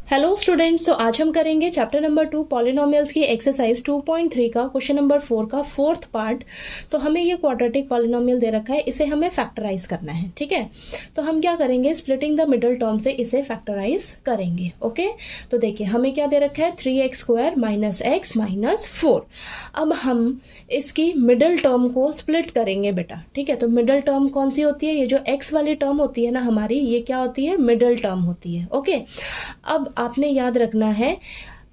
Hello students, तो आज हम करेंगे चैप्टर नंबर 2 पॉलिनोमियल्स की एक्सरसाइज 2.3 का क्वेश्चन नंबर 4 का फोर्थ पार्ट। तो हमें ये क्वाड्रेटिक पॉलिनोमियल दे रखा है, इसे हमें फैक्टराइज करना है। ठीक है, तो हम क्या करेंगे, स्प्लिटिंग द मिडल टर्म से इसे फैक्टराइज करेंगे। ओके, तो देखिए हमें क्या दे रखा है, 3x² माइनस एक्स माइनस 4। अब हम इसकी मिडल टर्म को स्प्लिट करेंगे बेटा। ठीक है, तो मिडल टर्म कौन सी होती है, ये जो x वाली टर्म होती है ना हमारी, ये क्या होती है, मिडल टर्म होती है। ओके, अब आपने याद रखना है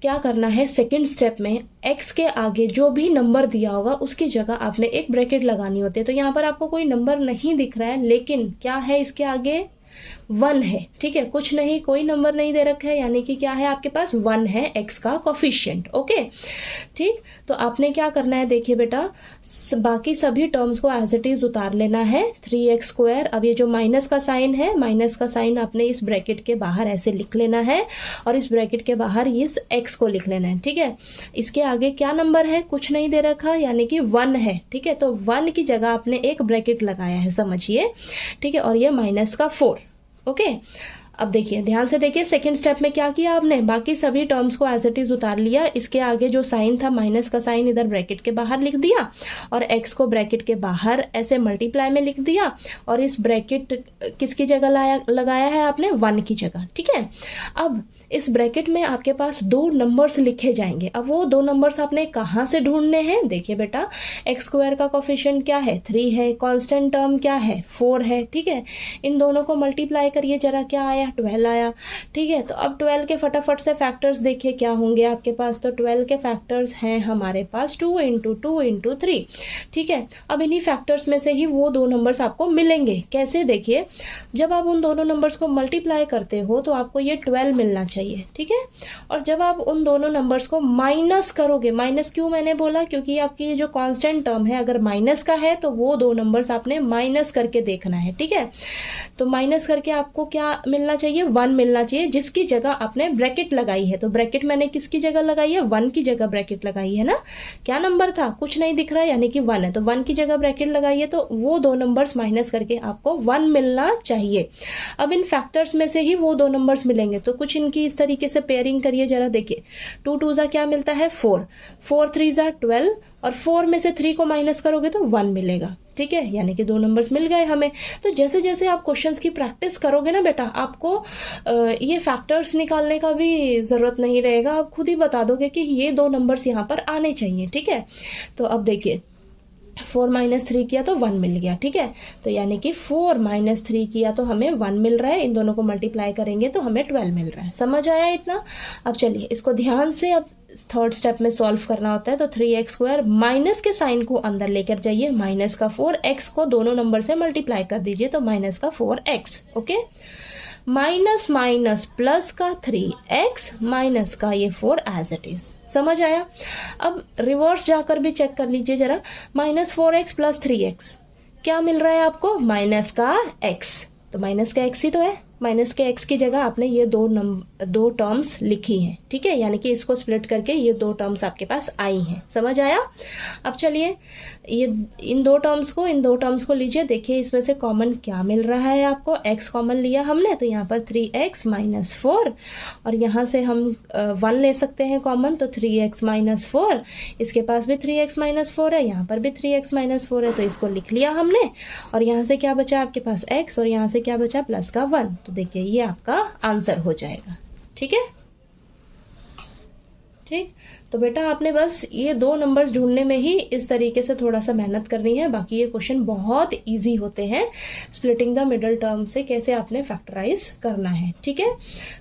क्या करना है, सेकंड स्टेप में x के आगे जो भी नंबर दिया होगा उसकी जगह आपने एक ब्रैकेट लगानी होती है। तो यहाँ पर आपको कोई नंबर नहीं दिख रहा है, लेकिन क्या है इसके आगे 1 है। ठीक है, कुछ नहीं, कोई नंबर नहीं दे रखा है, यानी कि क्या है आपके पास 1 है x का कोफिशिएंट। ओके, ठीक, तो आपने क्या करना है, देखिए बेटा बाकी सभी टर्म्स को एज इट इज उतार लेना है। 3x², अब ये जो माइनस का साइन है, माइनस का साइन आपने इस ब्रैकेट के बाहर ऐसे लिख लेना है और इस ब्रैकेट के बाहर इस x को लिख लेना है। ठीक है, इसके आगे क्या नंबर है, कुछ नहीं दे रखा, यानी कि 1 है। ठीक है, तो 1 की जगह आपने एक ब्रैकेट लगाया है, समझिए। ठीक है, और ये माइनस का 4। ओके, अब देखिए ध्यान से देखिए, सेकंड स्टेप में क्या किया आपने, बाकी सभी टर्म्स को एज इट इज उतार लिया। इसके आगे जो साइन था, माइनस का साइन, इधर ब्रैकेट के बाहर लिख दिया और x को ब्रैकेट के बाहर ऐसे मल्टीप्लाई में लिख दिया और इस ब्रैकेट किसकी जगह लगाया है आपने, 1 की जगह। ठीक है, अब इस ब्रैकेट में आपके पास 2 नंबर्स लिखे जाएंगे। अब वो 2 नंबर्स आपने कहाँ से ढूंढने हैं, देखिए बेटा x² का कोफिशिएंट क्या है, 3 है, कांस्टेंट टर्म क्या है, 4 है। ठीक है, इन दोनों को मल्टीप्लाई करिए जरा, क्या आया, 12 आया। ठीक है, तो अब 12 के फटाफट से फैक्टर्स देखिए क्या होंगे आपके पास। तो 12 के फैक्टर्स हैं हमारे पास 2 × 2 × 3। ठीक है, अब इन्हीं फैक्टर्स में से ही वो 2 नंबर्स आपको मिलेंगे। कैसे, देखिए जब आप उन दोनों नंबर्स को मल्टीप्लाई करते हो तो आपको ये 12 मिलना चाहिए। ठीक है, और जब आप उन दोनों नंबर्स को माइनस करोगे, माइनस क्यों मैंने बोला, क्योंकि आपकी ये जो कांस्टेंट टर्म है अगर माइनस का है तो वो 2 नंबर्स आपने माइनस करके देखना है। ठीक है, तो माइनस करके आपको क्या मिलना चाहिए, 1 मिलना चाहिए, जिसकी जगह आपने ब्रैकेट लगाई है। तो ब्रैकेट मैंने किसकी जगह लगाई है, 1 की जगह ब्रैकेट लगाई है ना। क्या नंबर था, कुछ नहीं दिख रहा है, यानी कि 1 है, तो 1 की जगह ब्रैकेट लगाई है, तो वो 2 नंबर्स माइनस करके आपको 1 मिलना चाहिए। अब इन फैक्टर्स में से ही वो 2 नंबर्स मिलेंगे, तो कुछ इनकी इस तरीके से पेयरिंग करिए जरा, देखिए 2 × 2 क्या मिलता है, 4, 4 × 3 = 12 और 4 में से 3 को माइनस करोगे तो 1 मिलेगा। ठीक है, यानी कि 2 नंबर्स मिल गए हमें। तो जैसे जैसे आप क्वेश्चंस की प्रैक्टिस करोगे ना बेटा, आपको ये फैक्टर्स निकालने का भी ज़रूरत नहीं रहेगा, आप खुद ही बता दोगे कि ये 2 नंबर्स यहाँ पर आने चाहिए। ठीक है, तो अब देखिए 4 - 3 किया तो 1 मिल गया। ठीक है, तो यानी कि 4 - 3 किया तो हमें 1 मिल रहा है, इन दोनों को मल्टीप्लाई करेंगे तो हमें 12 मिल रहा है। समझ आया इतना। अब चलिए इसको ध्यान से अब थर्ड स्टेप में सॉल्व करना होता है। तो 3x² माइनस के साइन को अंदर लेकर जाइए, माइनस का 4, x को दोनों नंबर से मल्टीप्लाई कर दीजिए तो माइनस का 4x। Okay, minus minus plus का 3x माइनस का ये 4 एज इट इज। समझ आया। अब रिवर्स जाकर भी चेक कर लीजिए जरा, -4x + 3x क्या मिल रहा है आपको, माइनस का x। तो माइनस का x ही तो है, माइनस के x की जगह आपने ये 2 टर्म्स लिखी हैं। ठीक है, यानी कि इसको स्प्लिट करके ये 2 टर्म्स आपके पास आई हैं। समझ आया। अब चलिए ये इन दो टर्म्स को लीजिए, देखिए इसमें से कॉमन क्या मिल रहा है आपको, x कॉमन लिया हमने तो यहाँ पर 3x - 4 और यहाँ से हम 1 ले सकते हैं कॉमन, तो 3x - 4, इसके पास भी 3x - 4 है, यहाँ पर भी 3x - 4 है, तो इसको लिख लिया हमने। और यहाँ से क्या बचा आपके पास x और यहाँ से क्या बचा प्लस का 1। तो देखिए ये आपका आंसर हो जाएगा। ठीक है, ठीक, तो बेटा आपने बस ये 2 नंबर्स ढूंढने में ही इस तरीके से थोड़ा सा मेहनत करनी है, बाकी ये क्वेश्चन बहुत इजी होते हैं। स्प्लिटिंग द मिडल टर्म से कैसे आपने फैक्टराइज करना है। ठीक है,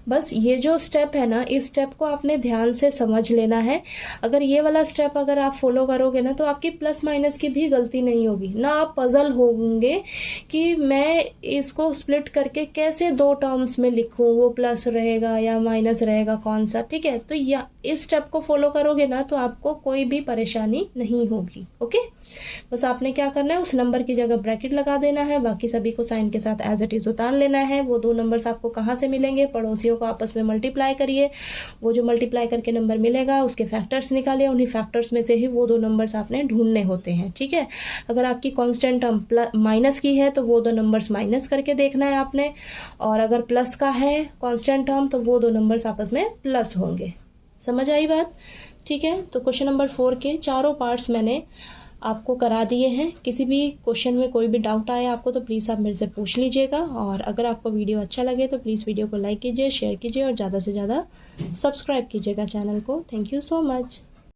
बस ये जो स्टेप है ना, इस स्टेप को आपने ध्यान से समझ लेना है। अगर ये वाला स्टेप अगर आप फॉलो करोगे ना तो आपकी प्लस माइनस की भी गलती नहीं होगी ना, आप पजल होंगे कि मैं इसको स्प्लिट करके कैसे 2 टर्म्स में लिखूँ, वो प्लस रहेगा या माइनस रहेगा कौन सा। ठीक है, तो इस स्टेप को फॉलो करोगे ना तो आपको कोई भी परेशानी नहीं होगी। ओके, बस आपने क्या करना है, उस नंबर की जगह ब्रैकेट लगा देना है, बाकी सभी को साइन के साथ एज इट इज उतार लेना है। वो 2 नंबर्स आपको कहाँ से मिलेंगे, पड़ोसियों को आपस में मल्टीप्लाई करिए, वो जो मल्टीप्लाई करके नंबर मिलेगा उसके फैक्टर्स निकालिए, उन्हीं फैक्टर्स में से ही वो 2 नंबर्स आपने ढूंढने होते हैं। ठीक है, अगर आपकी कांस्टेंट टर्म माइनस की है तो वो 2 नंबर्स माइनस करके देखना है आपने, और अगर प्लस का है कांस्टेंट टर्म तो वो 2 नंबर्स आपस में प्लस होंगे। समझ आई बात? ठीक है, तो क्वेश्चन नंबर 4 के चारों पार्ट्स मैंने आपको करा दिए हैं। किसी भी क्वेश्चन में कोई भी डाउट आए आपको तो प्लीज़ आप मेरे से पूछ लीजिएगा, और अगर आपको वीडियो अच्छा लगे तो प्लीज़ वीडियो को लाइक कीजिए, शेयर कीजिए और ज़्यादा से ज़्यादा सब्सक्राइब कीजिएगा चैनल को। Thank you so much.